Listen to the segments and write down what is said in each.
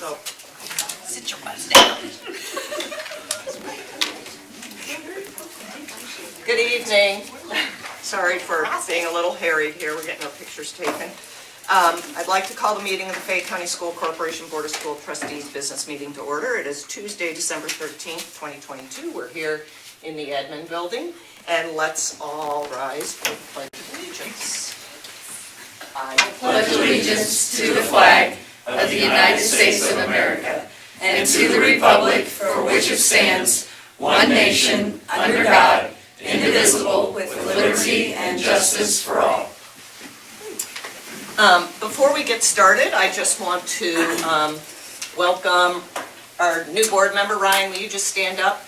So, sit your butts down. Good evening. Sorry for being a little harried here. We're getting our pictures taken. I'd like to call the meeting of the Fayette County School Corporation Board of School Trustees business meeting to order. It is Tuesday, December 13th, 2022. We're here in the admin building, and let's all rise for the Pledge of Allegiance. I pledge allegiance to the flag of the United States of America and to the republic for which it stands, one nation, under God, indivisible, with liberty and justice for all. Before we get started, I just want to welcome our new board member. Ryan, will you just stand up?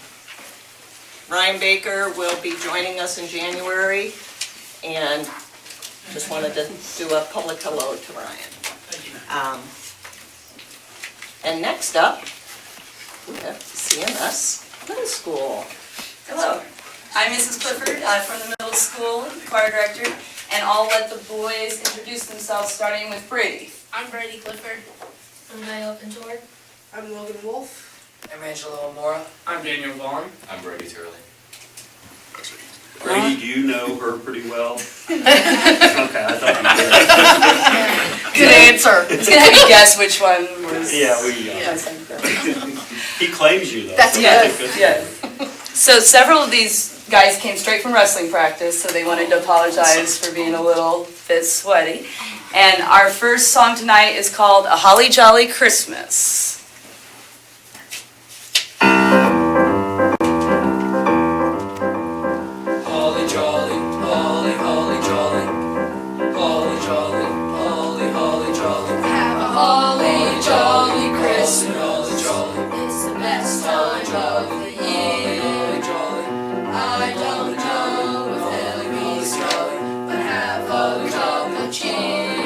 Ryan Baker will be joining us in January, and just wanted to do a public hello to Ryan. And next up, we have CMS Middle School. Hello, I'm Mrs. Clifford from the middle school, choir director, and I'll let the boys introduce themselves, starting with Brady. I'm Brady Clifford. I'm Niall Pintor. I'm Logan Wolf. I'm Angelo Amora. I'm Daniel Vaughn. I'm Brady Turley. Brady, do you know her pretty well? Okay, I thought you Good answer. It's gonna have you guess which one was. did. Yeah, he claims you though. That's so yes, good. yes. So several of these guys came straight from wrestling practice, so they wanted to apologize for being a little bit sweaty. And our first song tonight is called "A Holly Jolly Christmas." Holly jolly, holly, holly jolly. Holly jolly, holly, holly jolly. Have a holly jolly Christmas. Christmas. Holly jolly, It's the best time of the year. holly jolly. I don't know if it'll be jolly, but have a jolly cheer.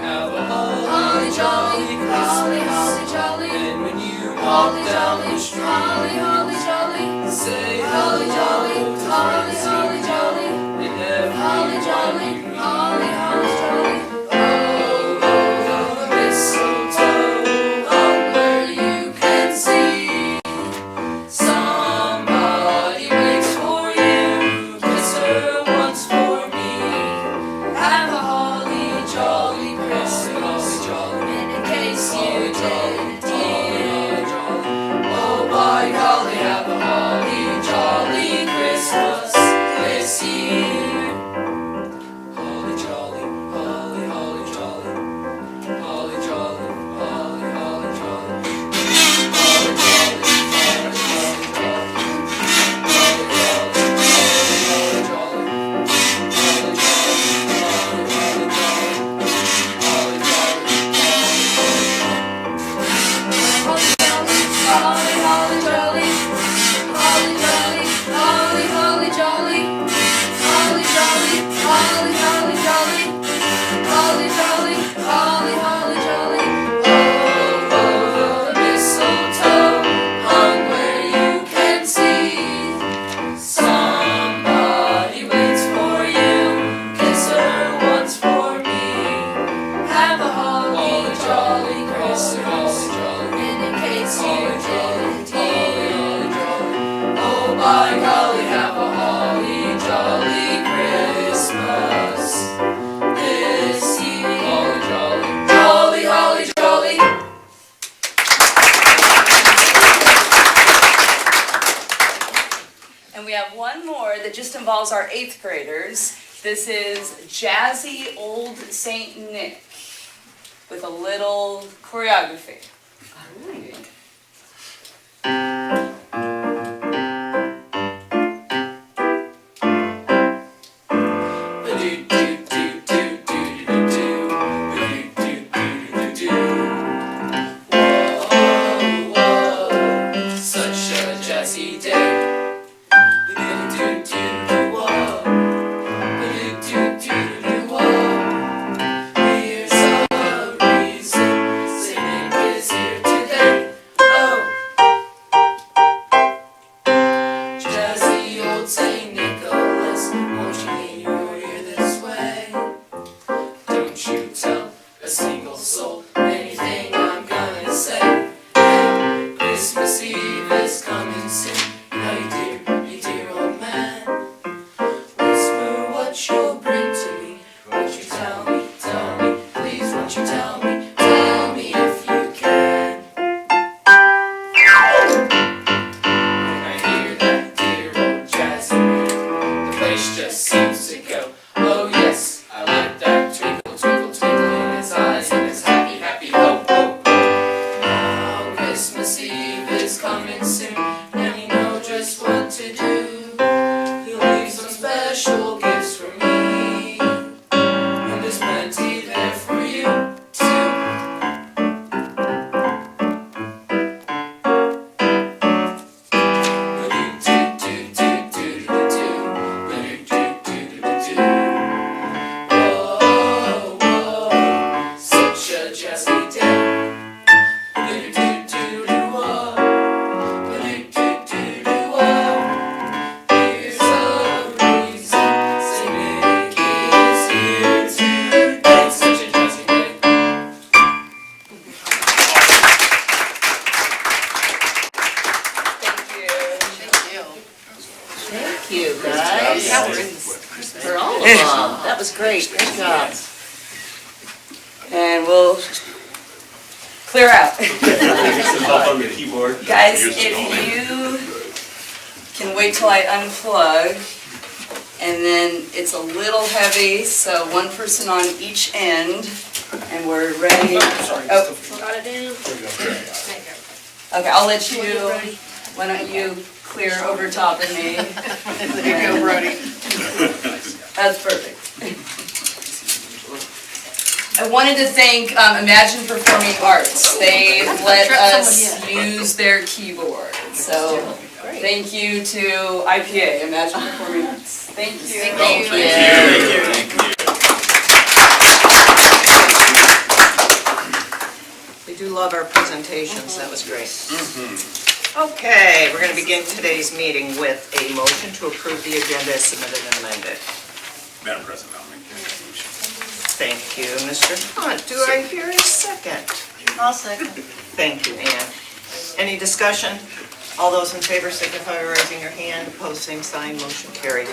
Have a Holly jolly, holly, holly jolly. And when you walk Holly down jolly, the street, holly, holly jolly. say Holly jolly, holly, holly jolly. and every Holly jolly, holly, holly jolly. Oh, oh, oh, the mistletoe hung where you can see. Somebody waits for you, kiss her once for me. Have a holly jolly Christmas, and in case you didn't hear, oh by golly, have a holly jolly Christmas this year. Holly jolly, holly, holly jolly. Holly jolly, holly, holly jolly. Holly jolly, holly, holly jolly. Holly jolly, holly, holly jolly. Holly jolly, holly, holly jolly. Holly jolly, Holly, holly jolly, holly jolly, holly, holly jolly, holly jolly, holly, holly jolly, holly jolly, holly, holly jolly. Oh, oh, the mistletoe hung where you can see. Somebody waits for you, kiss her once for me. Have a holly jolly Christmas, and in case you didn't hear, oh by golly, have a holly jolly Christmas this year. Holly jolly. Holly, holly jolly. And we have one more that just involves our 8th graders. This is Jazzy Old Saint Nick with a little choreography. Whoa, such a jazzy day. Here's a reason, Saint Nick is guys. For all of them. That was great. Good job. And we'll clear out. Some help on the keyboard. Guys, if you can wait till I unplug, and then it's a little heavy, so one person on each end, and we're ready. Oh, Got it down? okay, I'll let you, why don't you clear over top of me? There you go, Brody. That's perfect. I wanted to thank Imagine Performing Arts. They let us use their keyboard, so thank you to IPA, Imagine Performing Arts. Thank you. Thank you. We do love our presentations, that was great. Okay, we're going to begin today's meeting with a motion to approve the agenda as submitted and amended. Madam President, I'll make that motion. Thank you, Mr. Hunt. Do I hear a second? I'll second. Thank you, Ann. Any discussion? All those in favor signify by raising your hand. Opposed, same sign. Motion carried.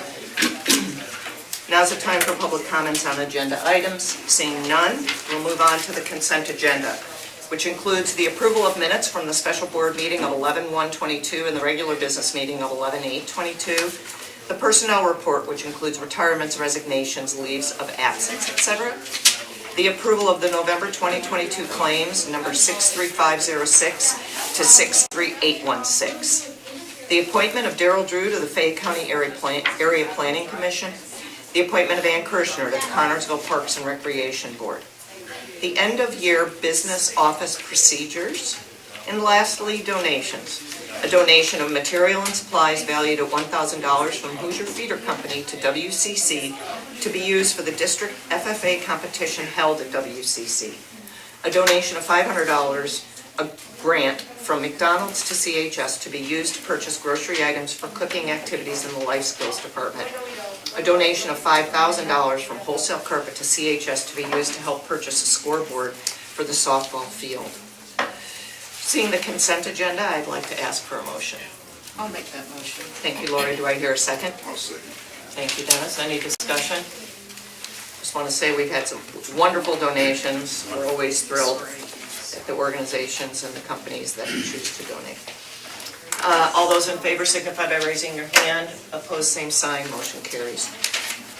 Now's the time for public comments on agenda items. Seeing none, we'll move on to the consent agenda, which includes the approval of minutes from the special board meeting of 11/1/22 and the regular business meeting of 11/8/22, the personnel report, which includes retirements, resignations, leaves of absence, etc., the approval of the November 2022 claims, number 63506 to 63816, the appointment of Darrell Drew to the Fayette County Area Planning Commission, the appointment of Ann Kirshner to the Connersville Parks and Recreation Board, the end-of-year business office procedures, and lastly, donations. A donation of material and supplies valued at $1,000 from Hoosier Feeder Company to WCC to be used for the district FFA competition held at WCC. A donation of $500, a grant from McDonald's to CHS to be used to purchase grocery items for cooking activities in the Life Skills Department. A donation of $5,000 from Wholesale Carpet to CHS to be used to help purchase a scoreboard for the softball field. Seeing the consent agenda, I'd like to ask for a motion. I'll make that motion. Thank you, Lori. Do I hear a second? I'll second. Thank you, Dennis. Any discussion? Just want to say we've had some wonderful donations. We're always thrilled at the organizations and the companies that choose to donate. All those in favor signify by raising your hand. Opposed, same sign. Motion carries.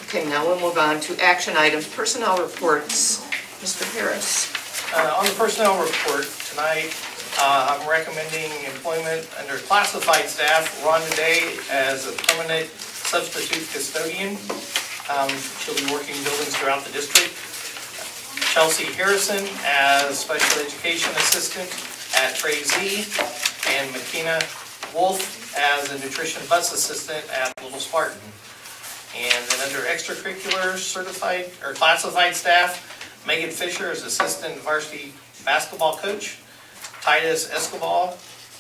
Okay, now we'll move on to action items, personnel reports. Mr. Harris. On the personnel report tonight, I'm recommending employment under classified staff, Rhonda Day as a permanent substitute custodian. She'll be working buildings throughout the district. Chelsea Harrison as special education assistant at Trey Z, and McKenna Wolf as a nutrition bus assistant at Little Spartan. And then under extracurricular certified or classified staff, Megan Fisher as assistant varsity basketball coach, Titus Escobar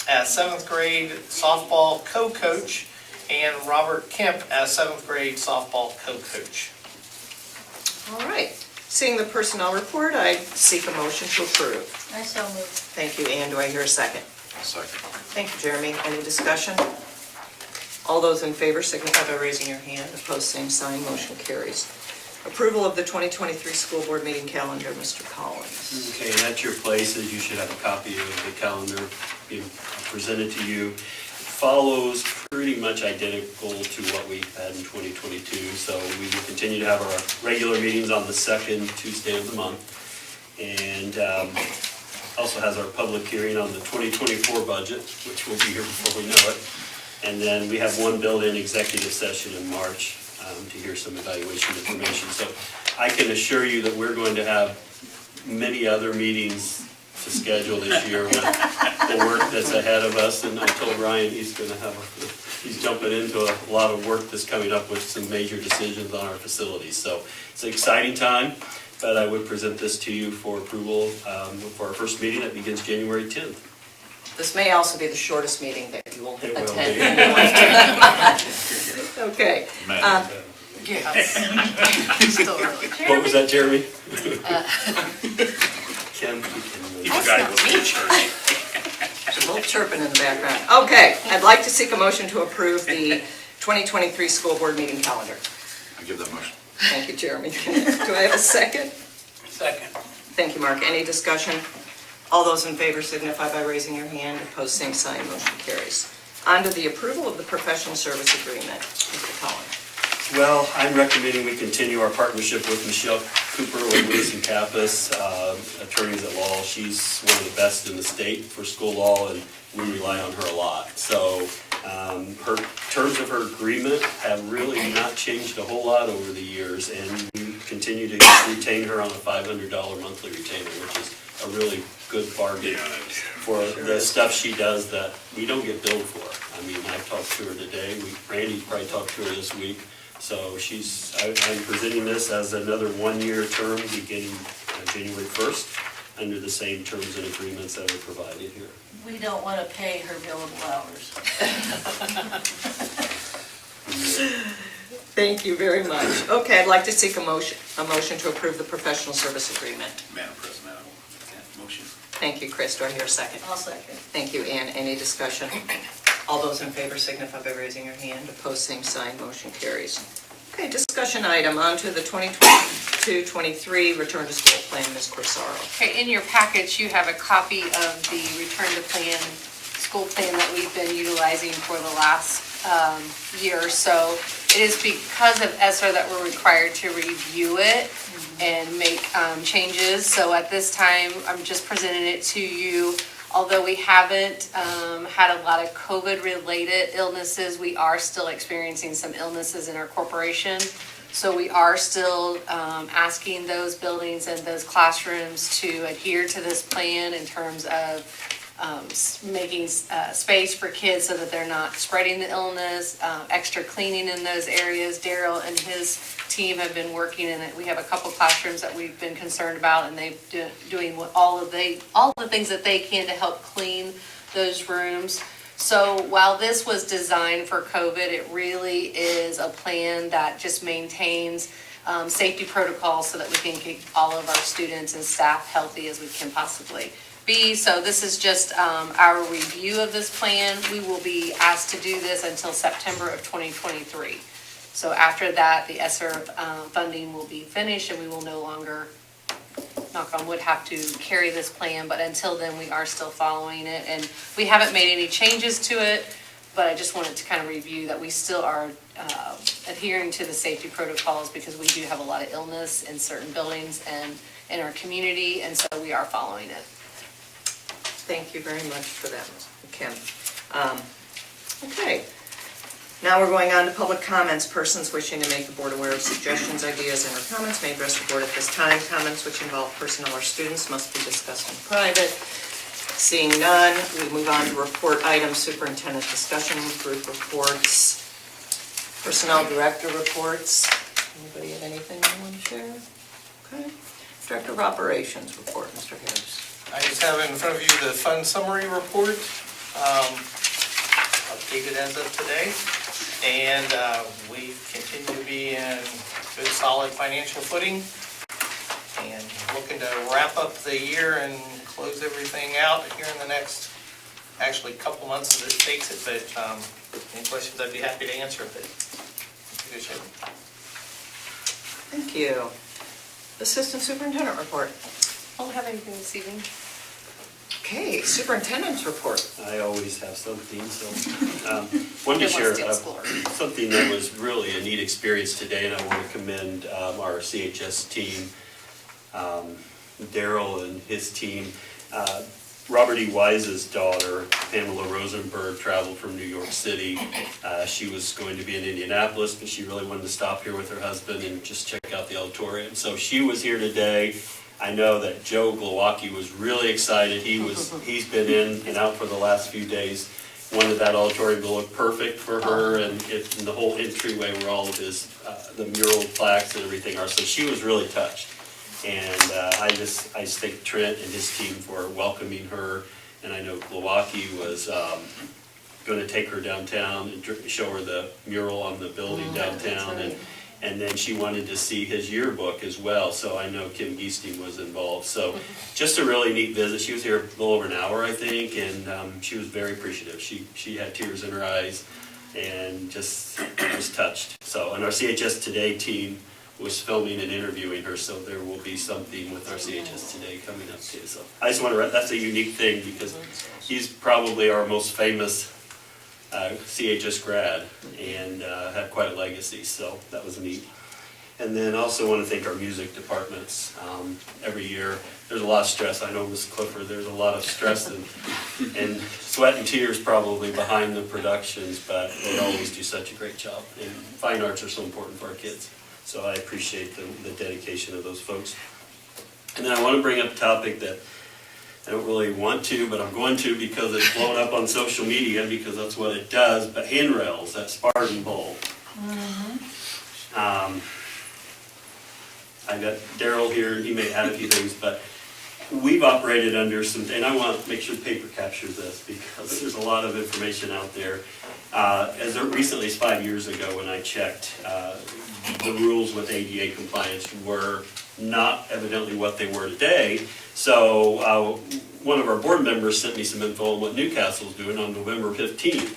as 7th grade softball co-coach, and Robert Kemp as 7th grade softball co-coach. All right. Seeing the personnel report, I seek a motion to approve. I so move. Thank you, Ann. Do I hear a second? I'll second. Thank you, Jeremy. Any discussion? All those in favor signify by raising your hand. Opposed, same sign. Motion carries. Approval of the 2023 school board meeting calendar, Mr. Collins. Okay, and at your places, you should have a copy of the calendar being presented to you. It follows pretty much identical to what we had in 2022, so we will continue to have our regular meetings on the second Tuesday of the month. And also has our public hearing on the 2024 budget, which will be here before we know it. And then we have one built-in executive session in March to hear some evaluation information. So I can assure you that we're going to have many other meetings to schedule this year with the work that's ahead of us. And I told Ryan he's jumping into a lot of work that's coming up with some major decisions on our facilities. So it's an exciting time, but I would present this to you for approval for our first meeting that begins January 10th. This may also be the shortest meeting that you will It will attend. be. Okay. Still early. What was that, Jeremy? Ken? He forgot he wasn't in church. There's a little chirping in the background. Okay, I'd like to seek a motion to approve the 2023 school board meeting calendar. I give that motion. Thank you, Jeremy. Do I have a second? Second. Thank you, Mark. Any discussion? All those in favor signify by raising your hand. Opposed, same sign. Motion carries. On to the approval of the professional service agreement. Mr. Collins. Well, I'm recommending we continue our partnership with Michelle Cooper, Lewis and Kappas, attorneys at law. She's one of the best in the state for school law, and we rely on her a lot. So her terms of her agreement have really not changed a whole lot over the years, and we continue to retain her on a $500 monthly retainer, which is a really good bargain for the stuff she does that we don't get billed for. I mean, I've talked to her today. Randy's probably talked to her this week. So I'm presenting this as another one-year term beginning January 1st under the same terms and agreements that are provided here. We don't want to pay her billable hours. Thank you very much. Okay, I'd like to seek a motion to approve the professional service agreement. Madam President, I will make that motion. Thank you, Chris. Do I hear a second? I'll second. Thank you, Ann. Any discussion? All those in favor signify by raising your hand. Opposed, same sign. Motion carries. Okay, discussion item. On to the 2022-23 return to school plan. Ms. Corsaro. Okay, in your package, you have a copy of the return to school plan that we've been utilizing for the last year or so. It is because of ESSER that we're required to review it and make changes. So at this time, I'm just presenting it to you. Although we haven't had a lot of COVID-related illnesses, we are still experiencing some illnesses in our corporation. So we are still asking those buildings and those classrooms to adhere to this plan in terms of making space for kids so that they're not spreading the illness, extra cleaning in those areas. Daryl and his team have been working in it. We have a couple classrooms that we've been concerned about, and they've doing all the things that they can to help clean those rooms. So while this was designed for COVID, it really is a plan that just maintains safety protocols so that we can keep all of our students and staff healthy as we can possibly be. So this is just our review of this plan. We will be asked to do this until September of 2023. So after that, the ESSER funding will be finished and we will no longer, knock on wood, have to carry this plan. But until then, we are still following it. And we haven't made any changes to it, but I just wanted to kind of review that we still are adhering to the safety protocols because we do have a lot of illness in certain buildings and in our community, and so we are following it. Thank you very much for that, Kim. Okay. Now we're going on to public comments. Persons wishing to make the board aware of suggestions, ideas, and or comments may address the board at this time. Comments which involve personnel or students must be discussed in private. Seeing none, we move on to report items. Superintendent discussion, group reports, personnel director reports. Anybody have anything you want to share? Okay. Director of Operations report, Mr. Harris. I just have in front of you the fund summary report, updated as of today. And we continue to be in good, solid financial footing and looking to wrap up the year and close everything out here in the next, actually, couple months as it takes it. But any questions, I'd be happy to answer. But good shape. Thank you. Assistant Superintendent report. I don't have anything this evening. Okay, Superintendent's report. I always have something, so wanted to share something that was really a neat experience today, and I want to commend our CHS team, Daryl and his team. Robert E. Wise's daughter, Pamela Rosenberg, traveled from New York City. She was going to be in Indianapolis, but she really wanted to stop here with her husband and just check out the auditorium. So she was here today. I know that Joe Glowacki was really excited. He's been in and out for the last few days. Wanted that auditorium to look perfect for her, and the whole entryway where all of his the mural plaques and everything are. So she was really touched, and I just thank Trent and his team for welcoming her. And I know Glowacki was going to take her downtown and show her the mural on the building downtown, and then she wanted to see his yearbook as well, so I know Kim Geesting was involved. So just a really neat visit. She was here a little over an hour, I think, and she was very appreciative. She had tears in her eyes and just was touched. So, and our CHS Today team was filming and interviewing her, so there will be something with our CHS Today coming up too. So I just want to, that's a unique thing because he's probably our most famous CHS grad and had quite a legacy, so that was neat. And then also want to thank our music departments. Every year, there's a lot of stress. I know, Ms. Clifford, there's a lot of stress and sweat and tears probably behind the productions, but they always do such a great job. And fine arts are so important for our kids. So I appreciate the dedication of those folks. And then I want to bring up a topic that I don't really want to, but I'm going to because it's blown up on social media because that's what it does, but handrails at Spartan Bowl. I got Daryl here, he may add a few things, but we've operated under some, and I want to make sure the paper captures this because there's a lot of information out there. As recently as 5 years ago when I checked, the rules with ADA compliance were not evidently what they were today. So one of our board members sent me some info on what Newcastle's doing on November 15th.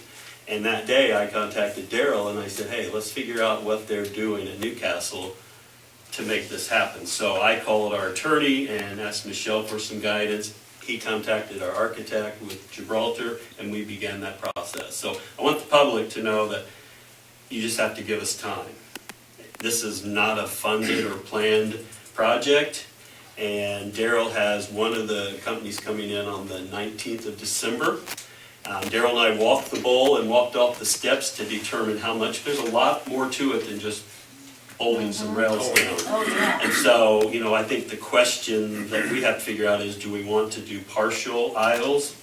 And that day I contacted Daryl and I said, hey, let's figure out what they're doing at Newcastle to make this happen. So I called our attorney and asked Michelle for some guidance. He contacted our architect with Gibraltar and we began that process. So I want the public to know that you just have to give us time. This is not a funded or planned project, and Daryl has one of the companies coming in on the 19th of December. Daryl and I walked the bowl and walked off the steps to determine how much. There's a lot more to it than just bolting some rails down. And so, you know, I think the question that we have to figure out is, do we want to do partial aisles,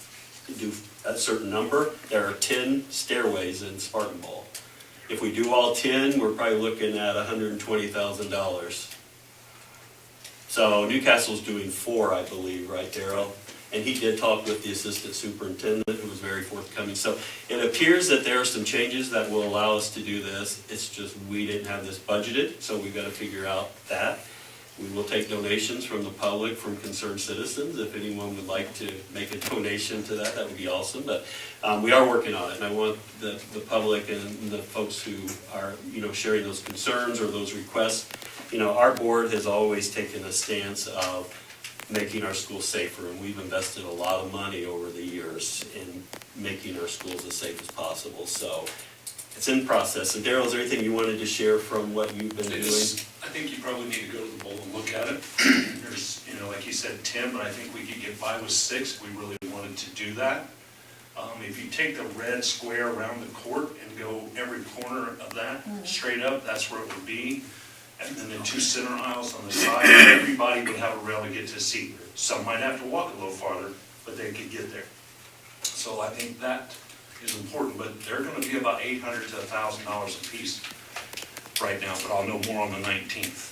do a certain number? There are 10 stairways in Spartan Bowl. If we do all 10, we're probably looking at $120,000. So Newcastle's doing 4, I believe, right, Daryl? And he did talk with the assistant superintendent, who was very forthcoming. So it appears that there are some changes that will allow us to do this. It's just we didn't have this budgeted, so we've got to figure out that. We will take donations from the public, from concerned citizens. If anyone would like to make a donation to that, that would be awesome. But we are working on it, and I want the public and the folks who are, you know, sharing those concerns or those requests. You know, our board has always taken a stance of making our schools safer, and we've invested a lot of money over the years in making our schools as safe as possible. So it's in process. And Daryl, is there anything you wanted to share from what you've been doing? I think you probably need to go to the bowl and look at it. There's, you know, like you said, 10, but I think we could get by with 6 if we really wanted to do that. If you take the red square around the court and go every corner of that straight up, that's where it would be. And then the 2 center aisles on the side, everybody would have a rail to get to a seat. Some might have to walk a little farther, but they could get there. So I think that is important, but they're going to be about $800 to $1,000 a piece right now, but I'll know more on the 19th.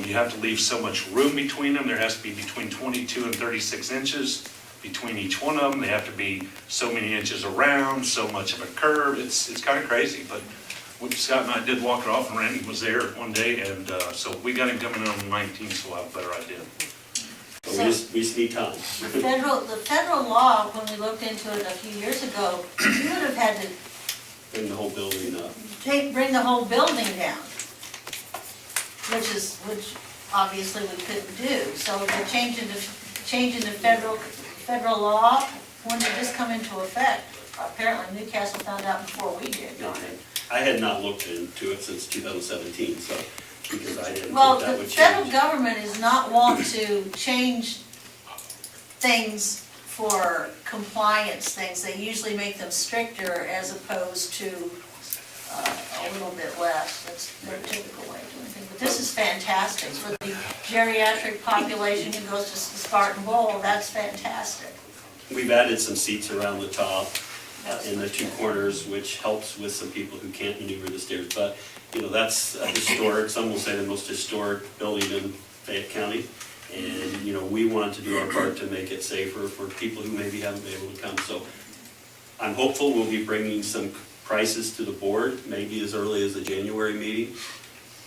You have to leave so much room between them. There has to be between 22 and 36 inches between each one of them. They have to be so many inches around, so much of a curve. It's kind of crazy, but Scott and I did walk it off, and Randy was there one day, and so we got him coming in on the 19th, so we'll have a better idea. But we just need time. The federal law, when we looked into it a few years ago, you would have had to Bring the whole building up. bring the whole building down, which obviously we couldn't do. So the change in the federal law, when did this come into effect? Apparently Newcastle found out before we did. I had not looked into it since 2017, so, because I didn't Well, think that the would federal change. government is not want to change things for compliance things. They usually make them stricter as opposed to a little bit less. That's their typical way of doing things. But this is fantastic. For the geriatric population who goes to the Spartan Bowl, that's fantastic. We've added some seats around the top in the 2 corners, which helps with some people who can't maneuver the stairs. But, you know, that's a historic, some will say the most historic building in Fayette County. And, you know, we want to do our part to make it safer for people who maybe haven't been able to come. So I'm hopeful we'll be bringing some prices to the board, maybe as early as the January meeting,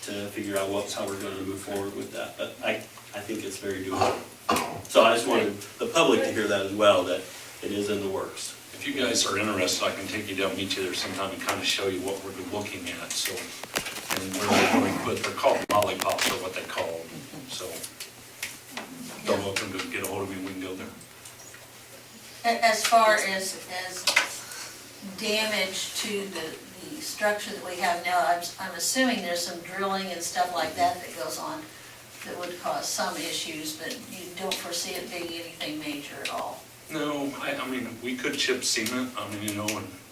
to figure out how we're going to move forward with that. But I think it's very doable. So I just wanted the public to hear that as well, that it is in the works. If you guys are interested, I can take you down, meet you there sometime and kind of show you what we're looking at, so. And where we're going, but they're called lollipops or what they call them, so. Don't know if them to get a hold of me, we can go there. As far as damage to the structure that we have now, I'm assuming there's some drilling and stuff like that goes on that would cause some issues, but you don't foresee it being anything major at all? No, I mean, we could chip cement,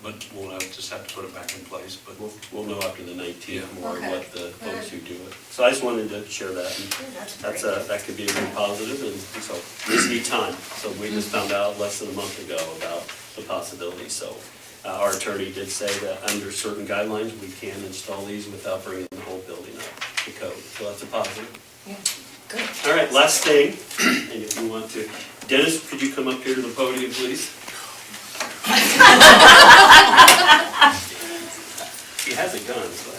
but we'll just have to put it back in place, but. We'll know after the 19th more Okay. what the folks who do it. So I just wanted to share that. And that could be a very positive, and so we just need time. So we just found out less than a month ago about the possibility. So our attorney did say that under certain guidelines, we can install these without bringing the whole building up to code. So that's a positive. Yeah, good. All right, last thing, and if you want to, Dennis, could you come up here to the podium, please? He has a gun, so.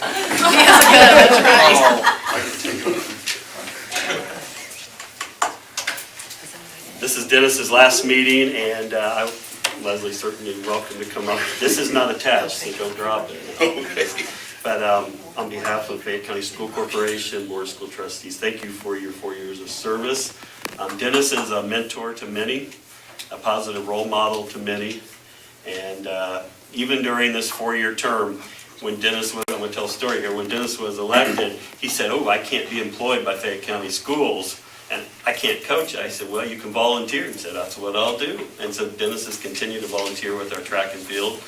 This is Dennis's last meeting, and Leslie, certainly welcome to come up. This is not attached, so don't drop it. But on behalf of Fayette County School Corporation, Board of School Trustees, thank you for your 4 years of service. Dennis is a mentor to many, a positive role model to many, and even during this 4-year term, when Dennis was, I'm going to tell a story here, when Dennis was elected, he said, I can't be employed by Fayette County Schools, and I can't coach. I said, well, you can volunteer. He said, that's what I'll do. And so Dennis has continued to volunteer with our track and field,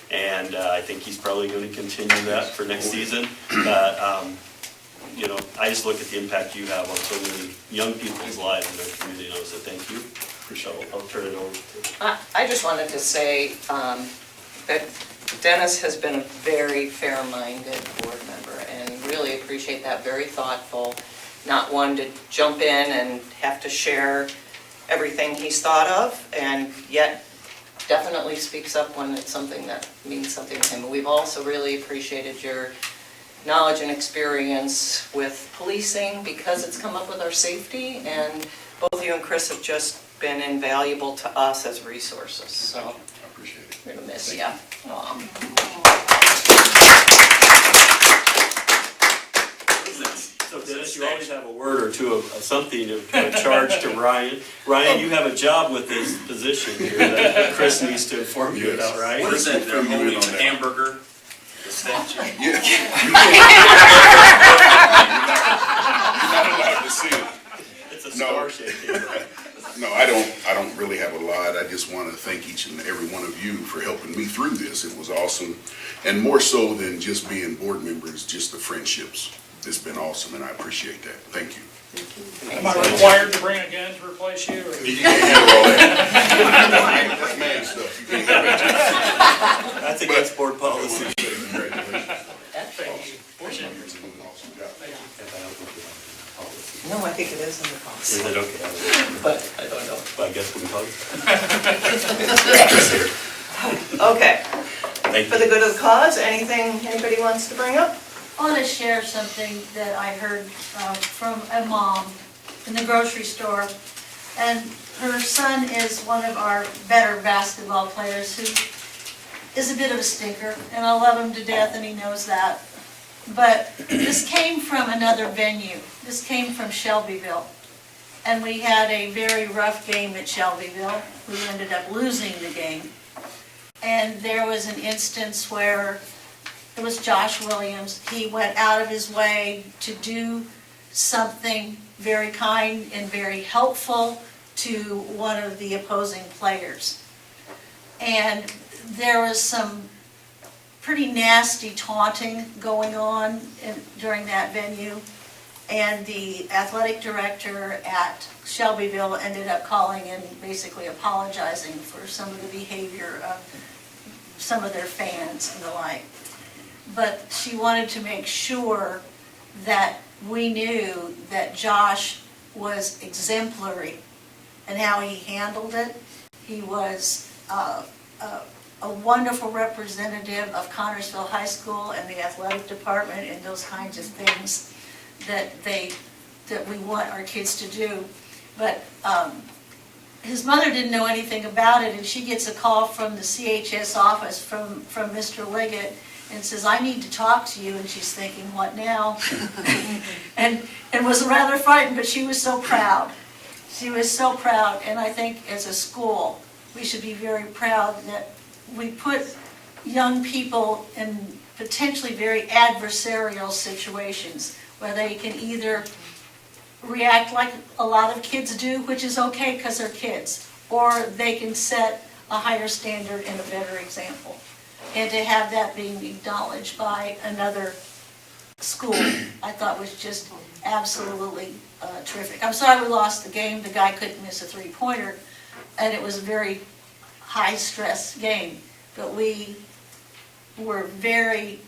and I think he's probably going to continue that for next season. But, I just look at the impact you have on so many young people's lives in our community, and I say thank you. So I'll turn it over to. I just wanted to say that Dennis has been a very fair-minded board member, and really appreciate that, very thoughtful, not one to jump in and have to share everything he's thought of, and yet definitely speaks up when it's something that means something to him. But we've also really appreciated your knowledge and experience with policing, because it's come up with our safety, and both you and Chris have just been invaluable to us as resources, so. I appreciate it. We're gonna miss you. So Dennis, you always have a word or two of something to charge to Ryan. Ryan, you have a job with this position here that Chris needs to inform you about, right? What is that, they're holding a hamburger? The statue? Yeah. You're not allowed to see it. It's a star-shaped hamburger. No, I don't really have a lot. I just want to thank each and every one of you for helping me through this. It was awesome. And more so than just being board members, just the friendships. It's been awesome, and I appreciate that. Thank you. Am I required to bring a gun to replace you? Or? You can't handle all that. That's man stuff. You can't handle that. That's against board policy. Congratulations. Thank you. Awesome job. No, I think it is in the policy, Is it okay? but I don't know. I guess we can call it. Okay, Thank for the good of the cause, anything anybody wants to bring up? I want to share something that I heard from a mom in the grocery store, and her son is one of our better basketball players who is a bit of a stinker, and I love him to death, and he knows that. But this came from another venue. This came from Shelbyville, and we had a very rough game at Shelbyville. We ended up losing the game, and there was an instance where it was Josh Williams. He went out of his way to do something very kind and very helpful to one of the opposing players. And there was some pretty nasty taunting going on during that venue. And the athletic director at Shelbyville ended up calling and basically apologizing for some of the behavior of some of their fans and the like. But she wanted to make sure that we knew that Josh was exemplary in how he handled it. He was a wonderful representative of Connersville High School and the athletic department and those kinds of things that we want our kids to do. But his mother didn't know anything about it, and she gets a call from the CHS office from Mr. Liggett and says, I need to talk to you, and she's thinking, what now? and was rather frightened, but she was so proud. She was so proud, and I think as a school, we should be very proud that we put young people in potentially very adversarial situations where they can either react like a lot of kids do, which is okay because they're kids, or they can set a higher standard and a better example. And to have that being acknowledged by another school, I thought was just absolutely terrific. I'm sorry we lost the game. The guy couldn't miss a three-pointer, and it was a very high-stress game. But we were very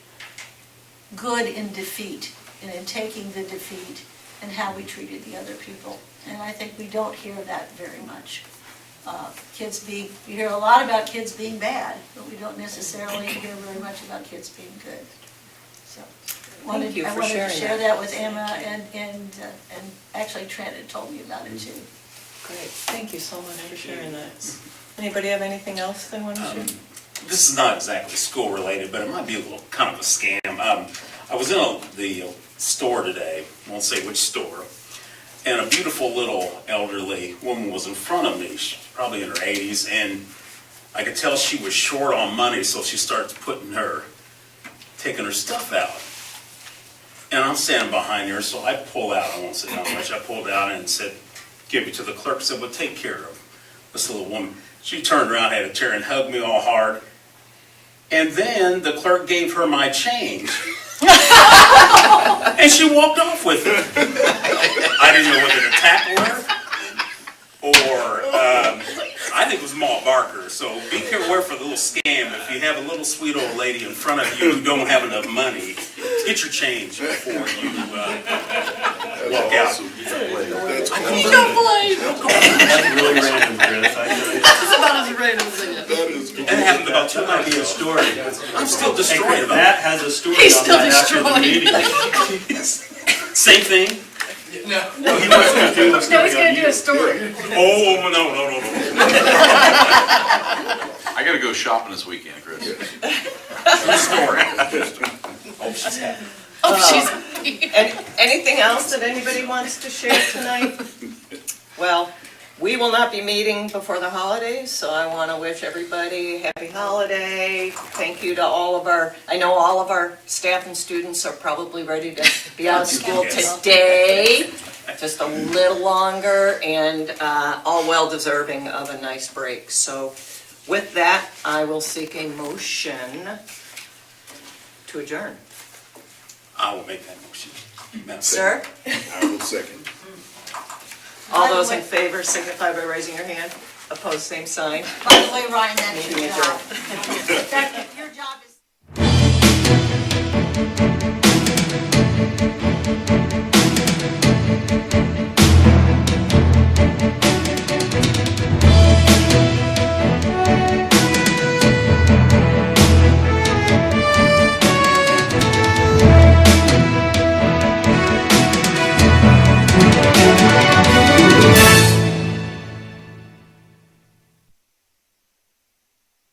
good in defeat and in taking the defeat and how we treated the other people. And I think we don't hear that very much. You hear a lot about kids being bad, but we don't necessarily hear very much about kids being good. So I wanted to share that with Emma, and actually Trent had told me about it too. Great, thank you so much for sharing that. Anybody have anything else they want to share? This is not exactly school related, but it might be a little kind of a scam. I was in the store today, I won't say which store, and a beautiful little elderly woman was in front of me, she's probably in her 80s, and I could tell she was short on money, so she starts taking her stuff out. And I'm standing behind her, so I pull out, I won't say how much, I pulled out and said, give it to the clerk, said, well, take care of this little woman. She turned around, had a tear, and hugged me all hard. And then the clerk gave her my change. And she walked off with it. I didn't know whether to tackle her or I think it was Maul Barker. So be careful for the little scam. If you have a little sweet old lady in front of you who don't have enough money, get your change before you walk out. That's That's really random, Chris. It's about as random as it is. That happened about 2 months ago. Story. I'm still destroyed about Matt has a story He's on still that after the destroyed. meeting. Same thing? No, he wants to do a No, story he's going on to do you. a story. Oh, no. I gotta go shopping this weekend, Chris. True story. Oh, she's happy. Anything else that anybody wants to share tonight? Well, we will not be meeting before the holidays, so I want to wish everybody happy holiday. Thank you to I know all of our staff and students are probably ready to be out of school today, just a little longer, and all well deserving of a nice break. So with that, I will seek a motion to adjourn. I will make that motion. Madam Sir? I will second. All those in favor signify by raising your hand. Opposed, same sign. By the way, Ryan, that's Meeting your adjourned. job.